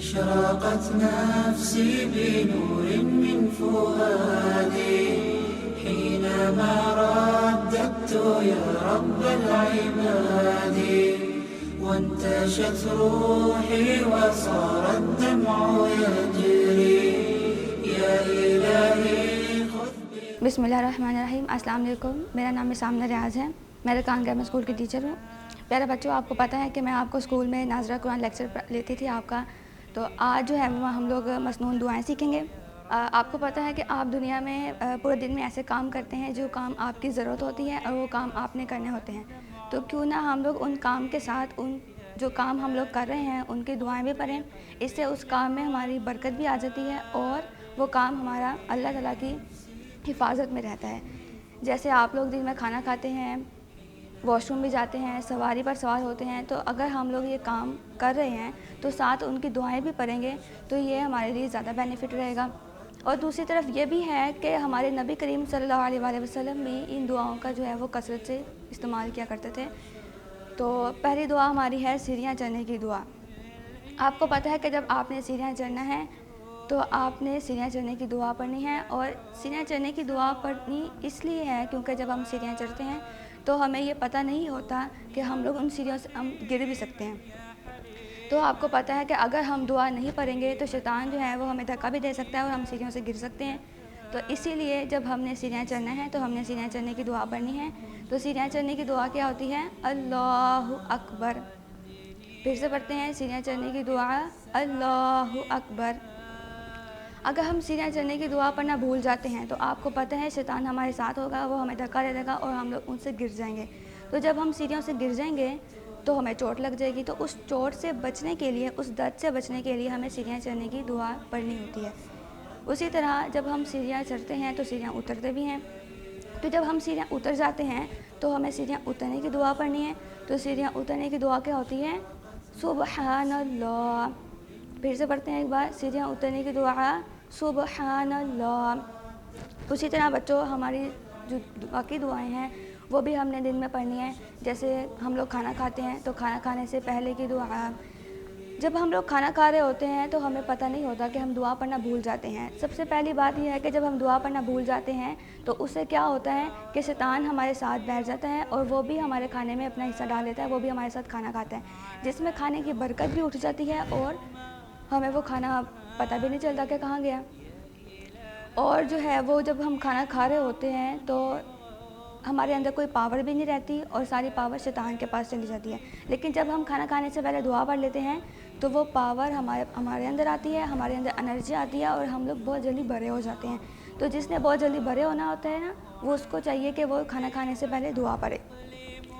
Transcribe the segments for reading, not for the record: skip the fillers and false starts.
أشرقت نفسي بنور من فؤادي حينما رددت يا رب العباد وانتشت روحي وصار الدمع يجري يا إلهي बिस्मिल्लाहिर्रहमानिर्रहीम। अस्सलाम वालेकुम। मेरा नाम इसामना रियाज़ है। मैं रकान ग्रामर स्कूल की टीचर हूँ। प्यारे बच्चों, आपको पता है कि मैं आपको स्कूल में नाज़रा कुरान लेक्चर लेती थी आपका। तो आज जो है वो हम लोग मसनून दुआएं सीखेंगे। आपको पता है कि आप दुनिया में पूरे दिन में ऐसे काम करते हैं जो काम आपकी ज़रूरत होती है और वो काम आपने करने होते हैं। तो क्यों ना हम लोग उन काम के साथ उन जो काम हम लोग कर रहे हैं उनकी दुआएं भी पढ़ें। इससे उस काम में हमारी बरकत भी आ जाती है और वो काम हमारा अल्लाह ताला की हिफाजत में रहता है। जैसे आप लोग दिन में खाना खाते हैं, वॉशरूम भी जाते हैं, सवारी पर सवार होते हैं, तो अगर हम लोग ये काम कर रहे हैं तो साथ उनकी दुआएं भी पढ़ेंगे तो ये हमारे लिए ज़्यादा बेनिफिट रहेगा। और दूसरी तरफ ये भी है कि हमारे नबी करीम सल्लल्लाहु अलैहि वसल्लम भी इन दुआओं का जो है वो कसरत से इस्तेमाल किया करते थे। तो पहली दुआ हमारी है सीढ़ियाँ चढ़ने की दुआ। आपको पता है कि जब आपने सीढ़ियाँ चढ़ना है तो आपने सीढ़ियाँ चढ़ने की दुआ पढ़नी है। और सीढ़ियाँ चढ़ने की दुआ पढ़नी इसलिए है क्योंकि जब हम सीढ़ियाँ चढ़ते हैं तो हमें ये पता नहीं होता कि हम लोग उन सीढ़ियों से हम गिर भी सकते हैं। तो आपको पता है कि अगर हम दुआ नहीं पढ़ेंगे तो शैतान जो है वो हमें धक्का भी दे सकता है और हम सीढ़ियों से गिर सकते हैं। तो इसीलिए जब हमने सीढ़ियाँ चढ़ना है तो हमने सीढ़ियाँ चढ़ने की दुआ पढ़नी है। तो सीढ़ियाँ चढ़ने की दुआ क्या होती है? अल्लाहु अकबर। फिर से पढ़ते हैं सीढ़ियाँ चढ़ने की दुआ, अल्लाहु अकबर। अगर हम सीढ़ियाँ चढ़ने की दुआ पढ़ना भूल जाते हैं तो आपको पता है शैतान हमारे साथ होगा, वो हमें धक्का दे देगा और हम लोग उनसे गिर जाएंगे। तो जब हम सीढ़ियों से गिर जाएंगे तो हमें चोट लग जाएगी। तो उस चोट से बचने के लिए, उस दर्द से बचने के लिए हमें सीढ़ियाँ चढ़ने की दुआ पढ़नी होती है। उसी तरह जब हम सीढ़ियाँ चढ़ते हैं तो सीढ़ियाँ उतरते भी हैं। तो जब हम सीढ़ियाँ उतर जाते हैं तो हमें सीढ़ियाँ उतरने की दुआ पढ़नी है। तो सीढ़ियाँ उतरने की दुआ क्या होती है? सुबहानल्लाह। फिर से पढ़ते हैं एक बार, सीढ़ियाँ उतरने की दुआ, सुबहानल्लाह। उसी तरह बच्चों, हमारी जो बाकी दुआएं हैं वो भी हमने दिन में पढ़नी है। जैसे हम लोग खाना खाते हैं तो खाना खाने से पहले की दुआ। जब हम लोग खाना खा रहे होते हैं तो हमें पता नहीं होता कि हम दुआ पढ़ना भूल जाते हैं। सबसे पहली बात यह है कि जब हम दुआ पढ़ना भूल जाते हैं तो उससे क्या होता है कि शैतान हमारे साथ बैठ जाता है और वो भी हमारे खाने में अपना हिस्सा डाल देता है, वो भी हमारे साथ खाना खाता है, जिसमें खाने की बरकत भी उठ जाती है और हमें वो खाना पता भी नहीं चलता कि कहाँ गया। और जो है वो जब हम खाना खा रहे होते हैं तो हमारे अंदर कोई पावर भी नहीं रहती और सारी पावर शैतान के पास चली जाती है। लेकिन जब हम खाना खाने से पहले दुआ पढ़ लेते हैं तो वो पावर हमारे अंदर आती है, हमारे अंदर एनर्जी आती है और हम लोग बहुत जल्दी बड़े हो जाते हैं। तो जिसने बहुत जल्दी बड़े होना होता है ना, वो उसको चाहिए कि वो खाना खाने से पहले दुआ पढ़े।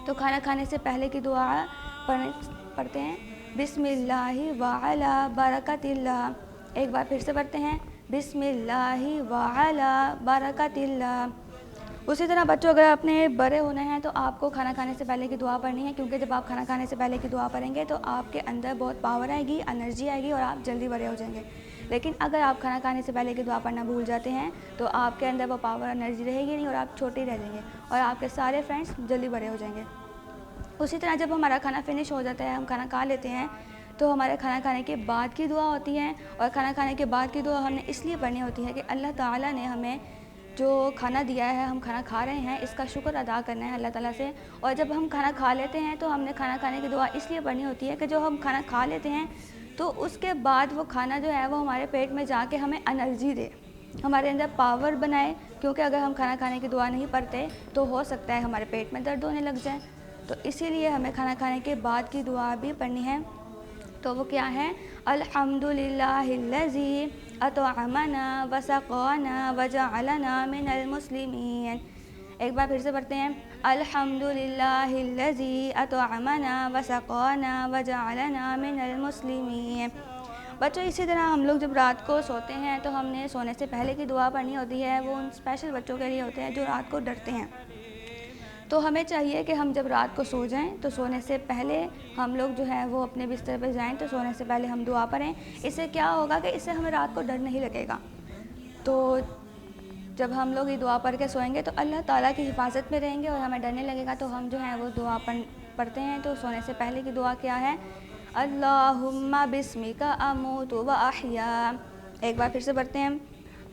तो खाना खाने से पहले की दुआ पढ़ते हैं, बिस्मिल्लाहि व अला बरकतिल्लाह। एक बार फिर से पढ़ते हैं, बिस्मिल्लाहि व अला बरकतिल्लाह। उसी तरह बच्चों, अगर आपने बड़े होना है तो आपको खाना खाने से पहले की दुआ पढ़नी है, क्योंकि जब आप खाना खाने से पहले की दुआ पढ़ेंगे तो आपके अंदर बहुत पावर आएगी, एनर्जी आएगी और आप जल्दी बड़े हो जाएंगे। लेकिन अगर आप खाना खाने से पहले की दुआ पढ़ना भूल जाते हैं तो आपके अंदर वो पावर एनर्जी रहेगी नहीं और आप छोटे ही रह जाएंगे और आपके सारे फ्रेंड्स जल्दी बड़े हो जाएंगे। उसी तरह जब हमारा खाना फिनिश हो जाता है, हम खाना खा लेते हैं, तो हमारे खाना खाने के बाद की दुआ होती है। और खाना खाने के बाद की दुआ हमने इसलिए पढ़नी होती है कि अल्लाह ताला ने हमें जो खाना दिया है, हम खाना खा रहे हैं, इसका शुक्र अदा करना है अल्लाह ताला से। और जब हम खाना खा लेते हैं तो हमने खाना खाने की दुआ इसलिए पढ़नी होती है कि जो हम खाना खा लेते हैं तो उसके बाद वो खाना जो है वो हमारे पेट में जाके हमें एनर्जी दे, हमारे अंदर पावर बनाए। क्योंकि अगर हम खाना खाने की दुआ नहीं पढ़ते तो हो सकता है हमारे पेट में दर्द होने लग जाए। तो इसीलिए हमें खाना खाने के बाद की दुआ भी पढ़नी है। तो वो क्या है? अल्हम्दुलिल्लाहिल्लज़ी अतअमना व सक़ाना व जअलना मिनल मुस्लिमीन। एक बार फिर से पढ़ते हैं, अल्हम्दुलिल्लाहिल्लज़ी अतअमना व सक़ाना व जअलना मिनल मुस्लिमीन। बच्चों, इसी तरह हम लोग जब रात को सोते हैं तो हमने सोने से पहले की दुआ पढ़नी होती है। वो उन स्पेशल बच्चों के लिए होते हैं जो रात को डरते हैं। तो हमें चाहिए कि हम जब रात को सो जाएं तो सोने से पहले हम लोग जो है वो अपने बिस्तर पर जाएं तो सोने से पहले हम दुआ पढ़ें। इससे क्या होगा कि इससे हमें रात को डर नहीं लगेगा। तो जब हम लोग ये दुआ पढ़ के सोएंगे तो अल्लाह ताला की हिफाजत में रहेंगे और हमें डरने लगेगा। तो हम जो है वो दुआ पढ़ते हैं। तो सोने से पहले की दुआ क्या है? अल्लाहुम्मा बिस्मिका अमूतु व अहया। एक बार फिर से पढ़ते हैं।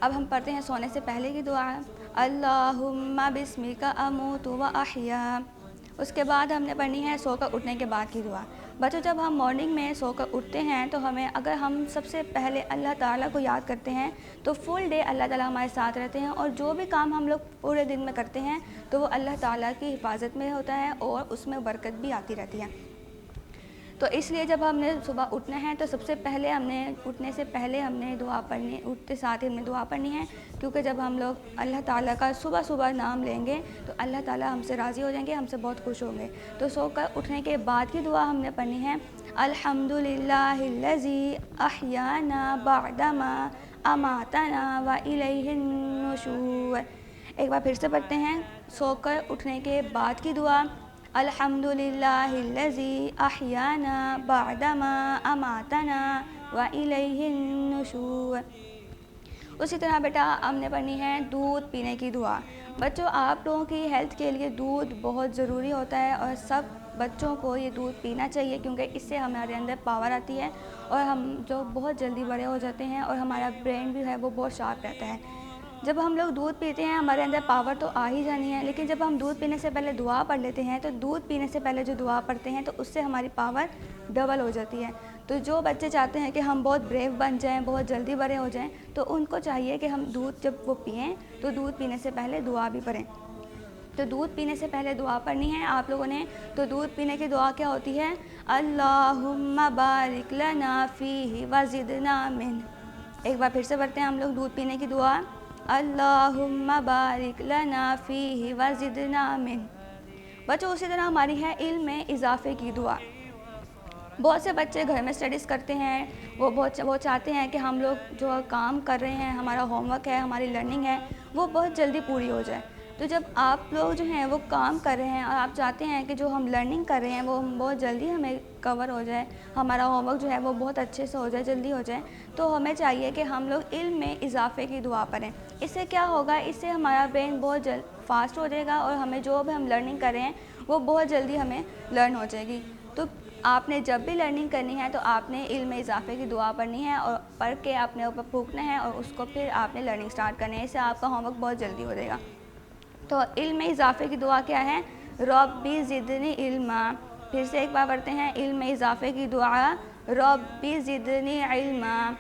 अब हम पढ़ते हैं सोने से पहले की दुआ, अल्लाहुम्मा बिस्मिका अमूतु व अहया। उसके बाद हमने पढ़नी है सोकर उठने के बाद की दुआ। बच्चों, जब हम मॉर्निंग में सोकर उठते हैं तो हमें, अगर हम सबसे पहले अल्लाह ताला को याद करते हैं तो फुल डे अल्लाह ताला हमारे साथ रहते हैं, और जो भी काम हम लोग पूरे दिन में करते हैं तो वो अल्लाह ताला की हिफाजत में होता है और उसमें बरकत भी आती रहती है। तो इसलिए जब हमने सुबह उठना है तो सबसे पहले उठने से पहले हमने दुआ पढ़नी, उठते साथ ही हमने दुआ पढ़नी है, क्योंकि जब हम लोग अल्लाह ताला का सुबह सुबह नाम लेंगे तो अल्लाह ताला हमसे राज़ी हो जाएंगे, हमसे बहुत खुश होंगे। तो सोकर उठने के बाद की दुआ हमने पढ़नी है, अल्हम्दुलिल्लाहिल्लज़ी अहयाना बअदमा अमातना व इलैहिन नुशूर। एक बार फिर से पढ़ते हैं सोकर उठने के बाद की दुआ, अल्हम्दुलिल्लाहिल्लज़ी अहयाना बअदमा अमातना व इलैहिन नुशूर। उसी तरह बेटा हमने पढ़नी है दूध पीने की दुआ। बच्चों, आप लोगों की हेल्थ के लिए दूध बहुत ज़रूरी होता है और सब बच्चों को ये दूध पीना चाहिए, क्योंकि इससे हमारे अंदर पावर आती है और हम जो बहुत जल्दी बड़े हो जाते हैं और हमारा ब्रेन भी है वो बहुत शार्प रहता है। जब हम लोग दूध पीते हैं हमारे अंदर पावर तो आ ही जानी है, लेकिन जब हम दूध पीने से पहले दुआ पढ़ लेते हैं तो दूध पीने से पहले जो दुआ पढ़ते हैं तो उससे हमारी पावर डबल हो जाती है। तो जो बच्चे चाहते हैं कि हम बहुत ब्रेव बन जाएं, बहुत जल्दी बड़े हो जाएं, तो उनको चाहिए कि हम दूध जब वो पिएं तो दूध पीने से पहले दुआ भी पढ़ें। तो दूध पीने से पहले दुआ पढ़नी है आप लोगों ने। तो दूध पीने की दुआ क्या होती है, अल्लाहुम्मा बारिक लना फीही व ज़िदना मिन। एक बार फिर से पढ़ते हैं हम लोग दूध पीने की दुआ, अल्लाहुम्मा बारिक लना फीही व ज़िदना मिन। बच्चों, उसी तरह हमारी है इल्म में इजाफे की दुआ। बहुत से बच्चे घर में स्टडीज़ करते हैं, वो चाहते हैं कि हम लोग जो काम कर रहे हैं, हमारा होमवर्क है, हमारी लर्निंग है, वो बहुत जल्दी पूरी हो जाए। तो जब आप लोग जो हैं वो काम कर रहे हैं और आप चाहते हैं कि जो हम लर्निंग कर रहे हैं वो बहुत जल्दी हमें कवर हो जाए, हमारा होमवर्क जो है वो बहुत अच्छे से हो जाए, जल्दी हो जाए, तो हमें चाहिए कि हम लोग इल्म में इजाफे की दुआ पढ़ें। इससे क्या होगा, इससे हमारा ब्रेन बहुत फास्ट हो जाएगा और हमें जो भी हम लर्निंग कर रहे हैं वो बहुत जल्दी हमें लर्न हो जाएगी। तो आपने जब भी लर्निंग करनी है तो आपने इल्म में इजाफे की दुआ पढ़नी है और पढ़ के अपने ऊपर फूंकना है और उसको फिर आपने लर्निंग स्टार्ट करनी है। इससे आपका होमवर्क बहुत जल्दी हो जाएगा। तो इल्म में इजाफे की दुआ क्या है, रब्बी ज़िदनी इल्मा। फिर से एक बार पढ़ते हैं, इल्म में इजाफे की दुआ, रब्बी ज़िदनी इल्मा।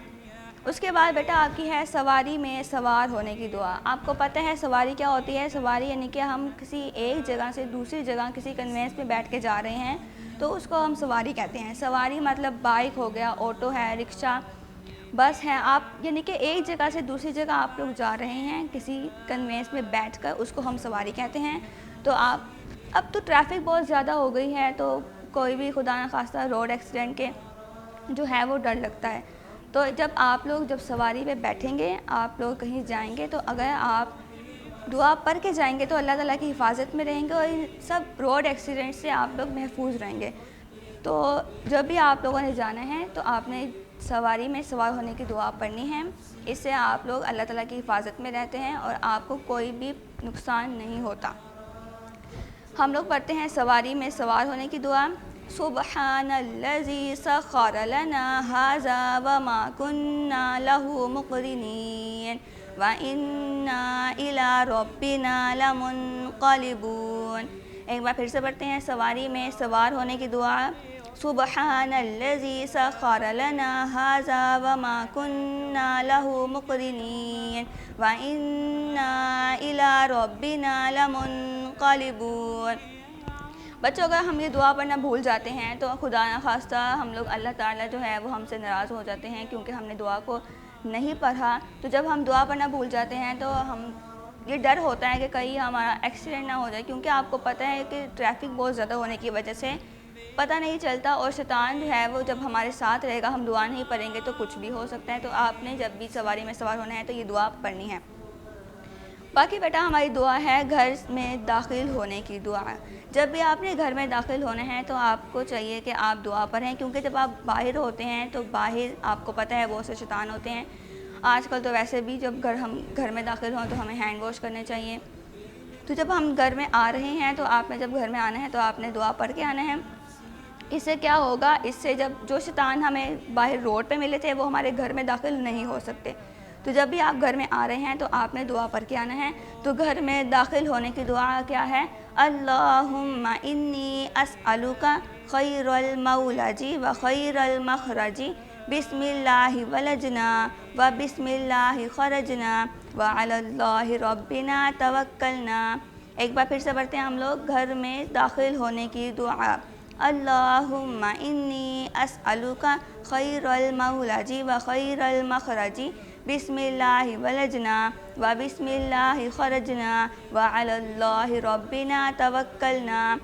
उसके बाद बेटा आपकी है सवारी में सवार होने की दुआ। आपको पता है सवारी क्या होती है, सवारी यानी कि हम किसी एक जगह से दूसरी जगह किसी कन्वेंस में बैठ के जा रहे हैं तो उसको हम सवारी कहते हैं। सवारी मतलब बाइक हो गया, ऑटो है, रिक्शा, बस है, आप यानी कि एक जगह से दूसरी जगह आप लोग जा रहे हैं किसी कन्वेंस में बैठकर, उसको हम सवारी कहते हैं। तो अब तो ट्रैफिक बहुत ज़्यादा हो गई है तो कोई भी खुदा न खास्ता रोड एक्सीडेंट के जो है वो डर लगता है। तो जब आप लोग जब सवारी पे बैठेंगे, आप लोग कहीं जाएंगे, तो अगर आप दुआ पढ़ के जाएंगे तो अल्लाह ताला की हिफाजत में रहेंगे और इन सब रोड एक्सीडेंट से आप लोग महफूज रहेंगे। तो जब भी आप लोगों ने जाना है तो आपने सवारी में सवार होने की दुआ पढ़नी है। इससे आप लोग अल्लाह ताला की हिफाजत में रहते हैं और आपको कोई भी नुकसान नहीं होता। हम लोग पढ़ते हैं सवारी में सवार होने की दुआ, सुब्हानल्लज़ी सख़्ख़र लना हाज़ा व मा कुन्ना लहू मुक़रिनीन व इन्ना इला रब्बिना लमुनक़लिबून। एक बार फिर से पढ़ते हैं सवारी में सवार होने की दुआ, सुब्हानल्लज़ी सख़्ख़र लना हाज़ा व मा कुन्ना लहू मुक़रिनीन व इन्ना इला रब्बिना लमुनक़लिबून। बच्चों, अगर हम ये दुआ पढ़ना भूल जाते हैं तो खुदा न खास्ता हम लोग अल्लाह ताला जो है वो हमसे नाराज़ हो जाते हैं, क्योंकि हमने दुआ को नहीं पढ़ा। तो जब हम दुआ पढ़ना भूल जाते हैं तो हम ये डर होता है कि कहीं हमारा एक्सीडेंट ना हो जाए, क्योंकि आपको पता है कि ट्रैफिक बहुत ज़्यादा होने की वजह से पता नहीं चलता और शैतान जो है वो जब हमारे साथ रहेगा, हम दुआ नहीं पढ़ेंगे तो कुछ भी हो सकता है। तो आपने जब भी सवारी में सवार होना है तो ये दुआ पढ़नी है। बाकी बेटा हमारी दुआ है घर में दाखिल होने की दुआ। जब भी आपने घर में दाखिल होना है तो आपको चाहिए कि आप दुआ पढ़ें, क्योंकि जब आप बाहर होते हैं तो बाहर आपको पता है बहुत से शैतान होते हैं। आजकल तो वैसे भी जब हम घर में दाखिल हों तो हमें हैंड वॉश करने चाहिए। तो जब हम घर में आ रहे हैं तो आपने जब घर में आना है तो आपने दुआ पढ़ के आना है। اس سے کیا ہوگا، اس سے جب جو شیطان ہمیں باہر روڈ پہ ملے تھے وہ ہمارے گھر میں داخل نہیں ہو سکتے. تو جب بھی آپ گھر میں آ رہے ہیں تو آپ نے دعا پڑھ کے آنا ہے. تو گھر میں داخل ہونے کی دعا کیا ہے؟ اللہم انی اسألک خیر المولج و خیر المخرج، بسم اللہ ولجنا و بسم اللہ خرجنا و علی اللہ ربنا توکلنا. ایک بار پھر سے پڑھتے ہیں ہم لوگ گھر میں داخل ہونے کی دعا. اللہم انی اسألک خیر المولج و خیر المخرج، بسم اللہ ولجنا و بسم اللہ خرجنا و علی اللہ ربنا توکلنا.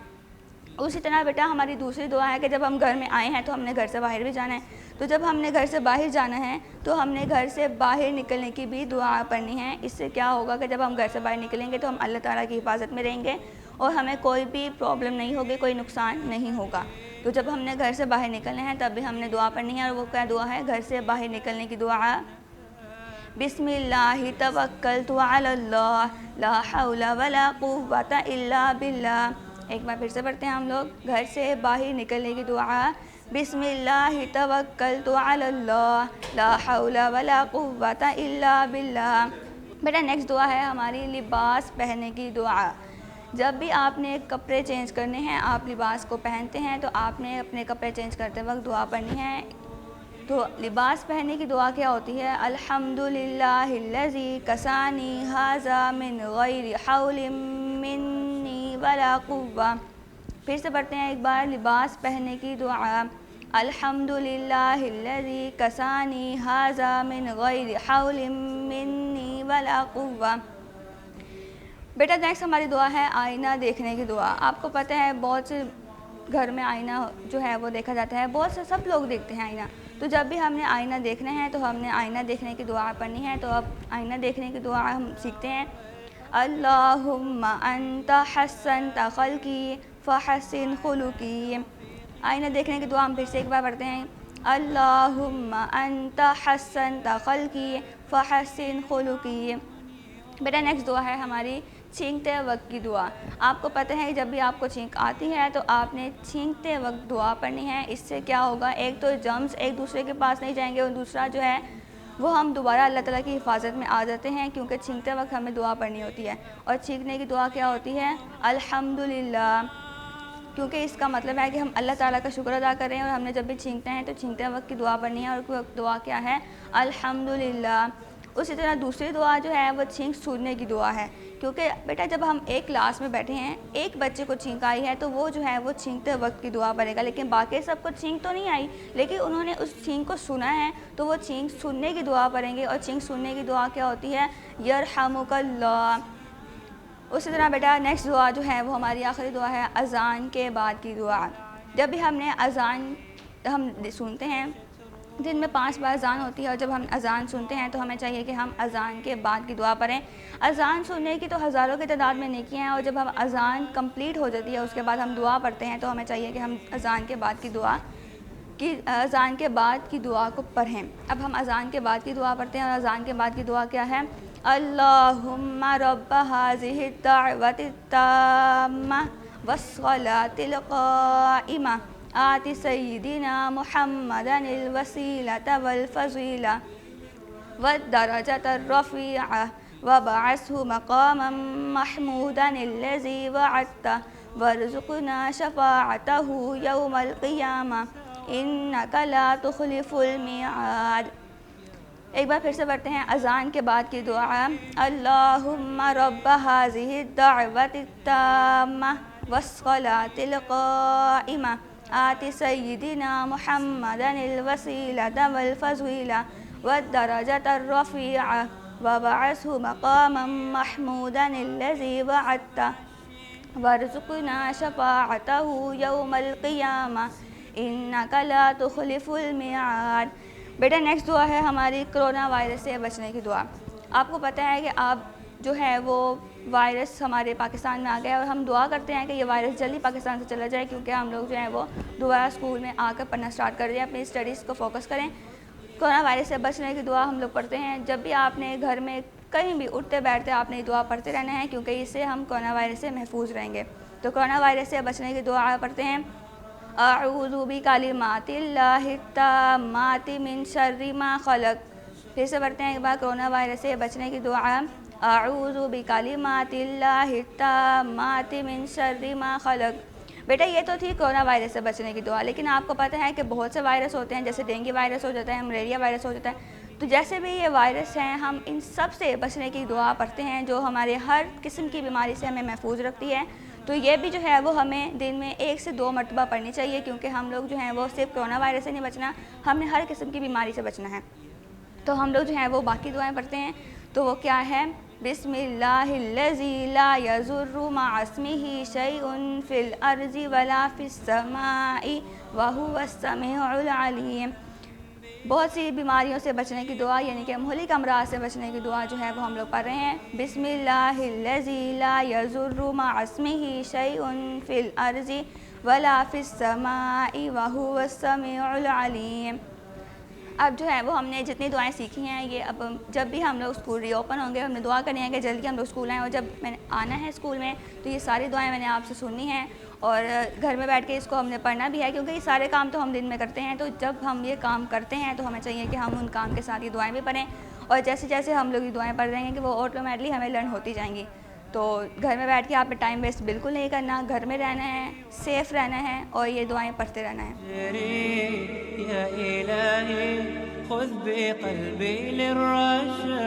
اسی طرح بیٹا ہماری دوسری دعا ہے کہ جب ہم گھر میں آئے ہیں تو ہم نے گھر سے باہر بھی جانا ہے. تو جب ہم نے گھر سے باہر جانا ہے تو ہم نے گھر سے باہر نکلنے کی بھی دعا پڑھنی ہے. اس سے کیا ہوگا کہ جب ہم گھر سے باہر نکلیں گے تو ہم اللہ تعالیٰ کی حفاظت میں رہیں گے اور ہمیں کوئی بھی پرابلم نہیں ہوگی، کوئی نقصان نہیں ہوگا. تو جب ہم نے گھر سے باہر نکلنا ہے تب بھی ہم نے دعا پڑھنی ہے، اور وہ کیا دعا ہے؟ گھر سے باہر نکلنے کی دعا. بسم اللہ توکلت علی اللہ لا حول ولا قوۃ الا باللہ. ایک بار پھر سے پڑھتے ہیں ہم لوگ گھر سے باہر نکلنے کی دعا. بسم اللہ توکلت علی اللہ لا حول ولا قوۃ الا باللہ. بیٹا نیکسٹ دعا ہے ہماری لباس پہننے کی دعا. جب بھی آپ نے کپڑے چینج کرنے ہیں، آپ لباس کو پہنتے ہیں تو آپ نے اپنے کپڑے چینج کرتے وقت دعا پڑھنی ہے. تو لباس پہننے کی دعا کیا ہوتی ہے؟ الحمدللہ الذی کسانی ھذا من غیر حول منی ولا قوہ. پھر سے پڑھتے ہیں ایک بار لباس پہننے کی دعا. الحمدللہ الذی کسانی ھذا من غیر حول منی ولا قوہ. بیٹا نیکسٹ ہماری دعا ہے آئینہ دیکھنے کی دعا. آپ کو پتہ ہے بہت سے گھر میں آئینہ جو ہے وہ دیکھا جاتا ہے، بہت سے سب لوگ دیکھتے ہیں آئینہ. تو جب بھی ہم نے آئینہ دیکھنا ہے تو ہم نے آئینہ دیکھنے کی دعا پڑھنی ہے. تو اب آئینہ دیکھنے کی دعا ہم سیکھتے ہیں. اللہم انت حسنت خلقی فحسن خلقی. آئینہ دیکھنے کی دعا ہم پھر سے ایک بار پڑھتے ہیں. اللہم انت حسنت خلقی فحسن خلقی. بیٹا نیکسٹ دعا ہے ہماری چھینکتے وقت کی دعا. آپ کو پتہ ہے جب بھی آپ کو چھینک آتی ہے تو آپ نے چھینکتے وقت دعا پڑھنی ہے. اس سے کیا ہوگا؟ ایک تو جرمز ایک دوسرے کے پاس نہیں جائیں گے، اور دوسرا جو ہے وہ ہم دوبارہ اللہ تعالیٰ کی حفاظت میں آ جاتے ہیں، کیونکہ چھینکتے وقت ہمیں دعا پڑھنی ہوتی ہے. اور چھینکنے کی دعا کیا ہوتی ہے؟ الحمدللہ. کیونکہ اس کا مطلب ہے کہ ہم اللہ تعالیٰ کا شکر ادا کر رہے ہیں، اور ہم نے جب بھی چھینکتے ہیں تو چھینکتے وقت کی دعا پڑھنی ہے. اور دعا کیا ہے؟ الحمدللہ. اسی طرح دوسری دعا جو ہے وہ چھینک سوڑنے کی دعا ہے. کیونکہ بیٹا جب ہم ایک کلاس میں بیٹھے ہیں، ایک بچے کو چھینک آئی ہے تو وہ جو ہے وہ چھینکتے وقت کی دعا پڑھے گا، لیکن باقی سب کو چھینک تو نہیں آئی، لیکن انہوں نے اس چھینک کو سنا ہے تو وہ چھینک سننے کی دعا پڑھیں گے. اور چھینک سننے کی دعا کیا ہوتی ہے؟ یرحمک اللہ. اسی طرح بیٹا نیکسٹ دعا جو ہے وہ ہماری آخری دعا ہے اذان کے بعد کی دعا. جب بھی ہم نے اذان ہم سنتے ہیں، دن میں 5 بار اذان ہوتی ہے، اور جب ہم اذان سنتے ہیں تو ہمیں چاہیے کہ ہم اذان کے بعد کی دعا پڑھیں. اذان سننے کی تو ہزاروں کی تعداد میں نیکیاں ہیں، اور جب ہم اذان کمپلیٹ ہو جاتی ہے اس کے بعد ہم دعا پڑھتے ہیں تو ہمیں چاہیے کہ ہم اذان کے بعد کی دعا کو پڑھیں. اب ہم اذان کے بعد کی دعا پڑھتے ہیں، اور اذان کے بعد کی دعا کیا ہے؟ اللہم رب ھذہ الدعوۃ التامہ والصلاۃ القائمہ آت سیدنا محمدا الوسیلۃ والفضیلہ والدرجۃ الرفیعہ وابعثہ مقاما محمودا الذی وعدتہ وارزقنا شفاعتہ یوم القیامہ انک لا تخلف المیعاد. ایک بار پھر سے پڑھتے ہیں اذان کے بعد کی دعا. اللہم رب ھذہ الدعوۃ التامہ والصلاۃ القائمہ آت سیدنا محمدا الوسیلۃ والفضیلہ والدرجۃ الرفیعہ وابعثہ مقاما محمودا الذی وعدتہ وارزقنا شفاعتہ یوم القیامہ انک لا تخلف المیعاد. بیٹا نیکسٹ دعا ہے ہماری کرونا وائرس سے بچنے کی دعا. آپ کو پتہ ہے کہ آپ جو ہے وہ وائرس ہمارے پاکستان میں آ گیا، اور ہم دعا کرتے ہیں کہ یہ وائرس جلدی پاکستان سے چلا جائے، کیونکہ ہم لوگ جو ہیں وہ دوبارہ اسکول میں آ کر پڑھنا اسٹارٹ کر دیں، اپنی اسٹڈیز کو فوکس کریں. کرونا وائرس سے بچنے کی دعا ہم لوگ پڑھتے ہیں. جب بھی آپ نے گھر میں کہیں بھی اٹھتے بیٹھتے آپ نے دعا پڑھتے رہنا ہے، کیونکہ اس سے ہم کرونا وائرس سے محفوظ رہیں گے. تو کرونا وائرس سے بچنے کی دعا پڑھتے ہیں. اعوذ بکلمات اللہ التامات من شر ما خلق. پھر سے پڑھتے ہیں ایک بار کرونا وائرس سے بچنے کی دعا. اعوذ بکلمات اللہ التامات من شر ما خلق. بیٹا یہ تو تھی کرونا وائرس سے بچنے کی دعا، لیکن آپ کو پتہ ہے کہ بہت سے وائرس ہوتے ہیں، جیسے ڈینگی وائرس ہو جاتا ہے، ملیریا وائرس ہو جاتا ہے. تو جیسے بھی یہ وائرس ہیں، ہم ان سب سے بچنے کی دعا پڑھتے ہیں جو ہمارے ہر قسم کی بیماری سے ہمیں محفوظ رکھتی ہے. تو یہ بھی جو ہے وہ ہمیں دن میں 1 سے 2 مرتبہ پڑھنی چاہیے، کیونکہ ہم لوگ جو ہیں وہ صرف کرونا وائرس سے نہیں بچنا، ہم نے ہر قسم کی بیماری سے بچنا ہے. تو ہم لوگ جو ہیں وہ باقی دعائیں پڑھتے ہیں. تو وہ کیا ہے؟ بسم اللہ الذی لا یضر مع اسمہ شیء فی الارض ولا فی السماء وہو السمیع العلیم. بہت سی بیماریوں سے بچنے کی دعا، یعنی کہ مہلک امراض سے بچنے کی دعا جو ہے وہ ہم لوگ پڑھ رہے ہیں. بسم اللہ الذی لا یضر مع اسمہ شیء فی الارض ولا فی السماء وہو السمیع العلیم. اب جو ہے وہ ہم نے جتنی دعائیں سیکھی ہیں، یہ اب جب بھی ہم لوگ اسکول ری اوپن ہوں گے، ہم نے دعا کرنی ہے کہ جلدی ہم لوگ اسکول آئیں. اور جب میں نے آنا ہے اسکول میں تو یہ ساری دعائیں میں نے آپ سے سننی ہیں، اور گھر میں بیٹھ کے اس کو ہم نے پڑھنا بھی ہے، کیونکہ یہ سارے کام تو ہم دن میں کرتے ہیں. تو جب ہم یہ کام کرتے ہیں تو ہمیں چاہیے کہ ہم ان کام کے ساتھ یہ دعائیں بھی پڑھیں، اور جیسے جیسے ہم لوگ یہ دعائیں پڑھ رہے ہیں کہ وہ آٹومیٹلی ہمیں لرن ہوتی جائیں گی. تو گھر میں بیٹھ کے آپ نے ٹائم ویسٹ بالکل نہیں کرنا، گھر میں رہنا ہے، سیف رہنا ہے، اور یہ دعائیں پڑھتے رہنا ہے. يا إلهي خذ بقلبي للرشاد